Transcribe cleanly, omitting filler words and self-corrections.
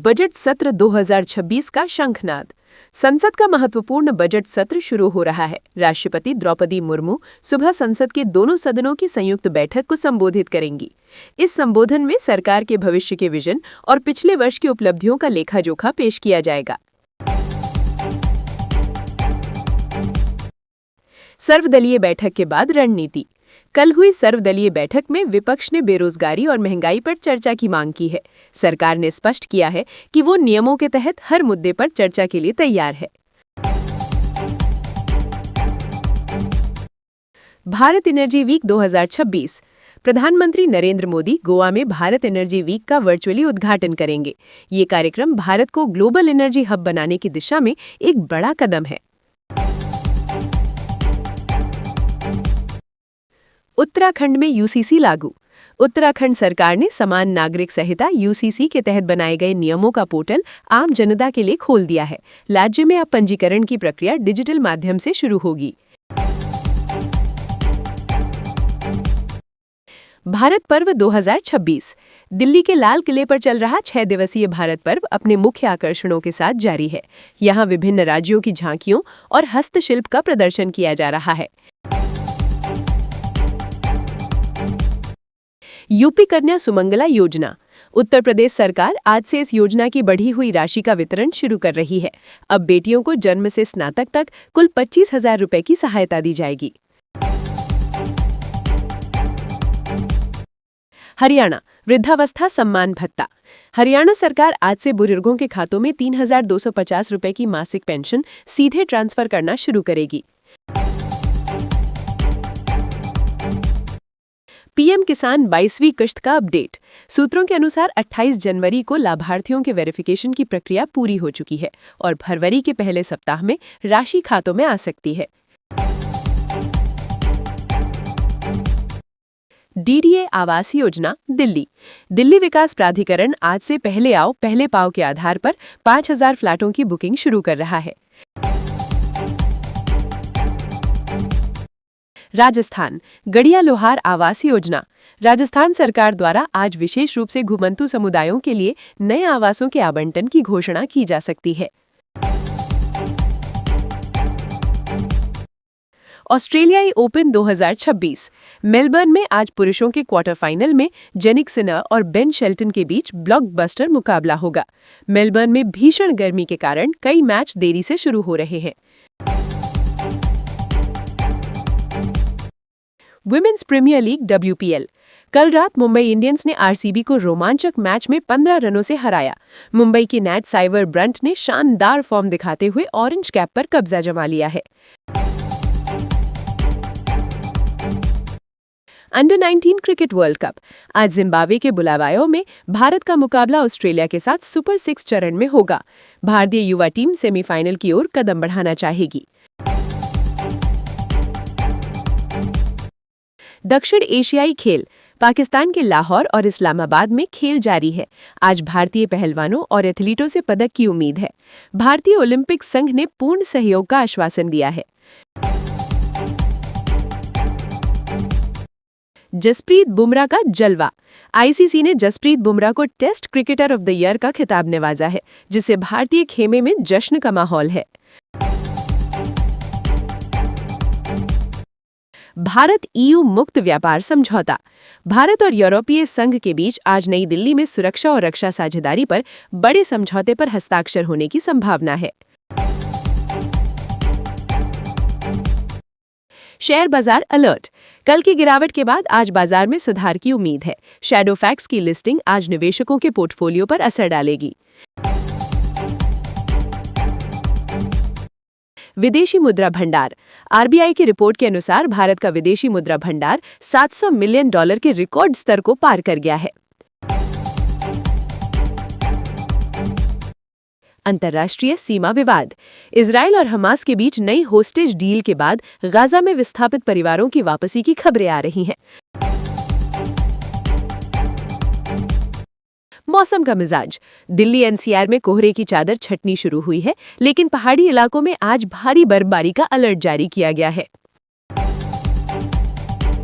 Budget सत्र 2026 का शंखनाद। संसद का महत्वपूर्ण बजट सत्र शुरू हो रहा है। राष्ट्रपति द्रौपदी मुर्मू सुबह संसद के दोनों सदनों की संयुक्त बैठक को संबोधित करेंगी। इस संबोधन में सरकार के भविष्य के विजन और पिछले वर्ष की उपलब्धियों का लेखा-जोखा पेश किया जाएगा। सर्वदलीय बैठक के बाद रणनीति। कल हुई सर्वदलीय बैठक में विपक्ष ने बेरोजगारी और महंगाई पर चर्चा की मांग की है। सरकार ने स्पष्ट किया है कि वो नियमों के तहत हर मुद्दे पर चर्चा के लिए तैयार है। Bharat energy week 2026। प्रधानमंत्री नरेंद्र मोदी गोवा में भारत एनर्जी वीक का वर्चुअली उद्घाटन करेंगे। ये कार्यक्रम भारत को ग्लोबल एनर्जी हब बनाने की दिशा में एक बड़ा कदम है। उत्तराखंड में यूसीसी लागू। उत्तराखंड सरकार ने समान नागरिक संहिता यूसीसी के तहत बनाए गए नियमों का पोर्टल आम जनता के लिए खोल दिया है। राज्य में अब पंजीकरण की प्रक्रिया डिजिटल माध्यम से शुरू होगी। भारत पर्व 2026। दिल्ली के लाल किले पर चल रहा 6 दिवसीय भारत पर्व अपने मुख्य आकर्षणों के साथ जारी है। यहाँ विभिन्न राज्यों की झांकियों और हस्तशिल्प का प्रदर्शन किया जा रहा है। यूपी कन्या सुमंगला योजना। उत्तर प्रदेश सरकार आज से इस योजना की बढ़ी हुई राशि का वितरण शुरू कर रही है। अब बेटियों को जन्म से स्नातक तक कुल 25,000 रुपए की सहायता दी जाएगी। हरियाणा वृद्धावस्था सम्मान भत्ता। हरियाणा सरकार आज से बुजुर्गों के खातों में 3,250 रुपए की मासिक पेंशन सीधे ट्रांसफर करना शुरू करेगी। पीएम किसान 22वीं किश्त का अपडेट। सूत्रों के अनुसार 28 जनवरी को लाभार्थियों के वेरिफिकेशन की प्रक्रिया पूरी हो चुकी है और फरवरी के पहले सप्ताह में राशि खातों में आ सकती है। डीडीए आवास योजना दिल्ली। दिल्ली विकास प्राधिकरण आज से पहले आओ पहले पाओ के आधार पर 5,000 फ्लैटों की बुकिंग शुरू कर रहा है। राजस्थान गड़िया लोहार आवास योजना। राजस्थान सरकार द्वारा आज विशेष रूप से घुमंतू समुदायों के लिए नए आवासों के आवंटन की घोषणा की जा सकती है। ऑस्ट्रेलियाई ओपन 2026। मेलबर्न में आज पुरुषों के क्वार्टर फाइनल में जेनिक सिनर और बेन शेल्टन के बीच ब्लॉकबस्टर मुकाबला होगा। मेलबर्न में भीषण गर्मी के कारण कई मैच देरी से शुरू हो रहे हैं। Women's premier league WPL। कल रात मुंबई इंडियंस ने आरसीबी को रोमांचक मैच में 15 रनों से हराया। मुंबई की नैट साइवर ब्रंट ने शानदार फॉर्म दिखाते हुए ऑरेंज कैप पर कब्जा जमा लिया है। Under 19 cricket world cup. आज जिम्बाब्वे के बुलावायो में भारत का मुकाबला ऑस्ट्रेलिया के साथ सुपर 6 चरण में होगा। भारतीय युवा टीम सेमीफाइनल की ओर कदम बढ़ाना चाहेगी। दक्षिण एशियाई खेल। पाकिस्तान के लाहौर और इस्लामाबाद में खेल जारी है। आज भारतीय पहलवानों और एथलीटों से पदक की उम्मीद है। भारतीय ओलंपिक संघ ने पूर्ण सहयोग का आश्वासन दिया है। जसप्रीत बुमराह का जलवा। आईसीसी ने जसप्रीत बुमराह को test cricketer of the year का खिताब नवाजा है, जिससे भारतीय खेमे में जश्न का माहौल है। भारत EU मुक्त व्यापार समझौता। भारत और यूरोपीय संघ के बीच आज नई दिल्ली में सुरक्षा और रक्षा साझेदारी पर बड़े समझौते पर हस्ताक्षर होने की संभावना है। शेयर बाजार अलर्ट। कल की गिरावट के बाद आज बाजार में सुधार की उम्मीद है। शैडो फैक्स की लिस्टिंग आज निवेशकों के पोर्टफोलियो पर असर डालेगी। विदेशी मुद्रा भंडार। आरबीआई की रिपोर्ट के अनुसार भारत का विदेशी मुद्रा भंडार $700 मिलियन के रिकॉर्ड स्तर को पार कर गया है। अंतर्राष्ट्रीय सीमा विवाद। इजरायल और हमास के बीच नई होस्टेज डील के बाद गाजा में विस्थापित परिवारों की वापसी की खबरें आ रही हैं। मौसम का मिजाज। दिल्ली NCR में कोहरे की चादर छटनी शुरू हुई है, लेकिन पहाड़ी इलाकों में आज भारी बर्फबारी का अलर्ट जारी किया गया है।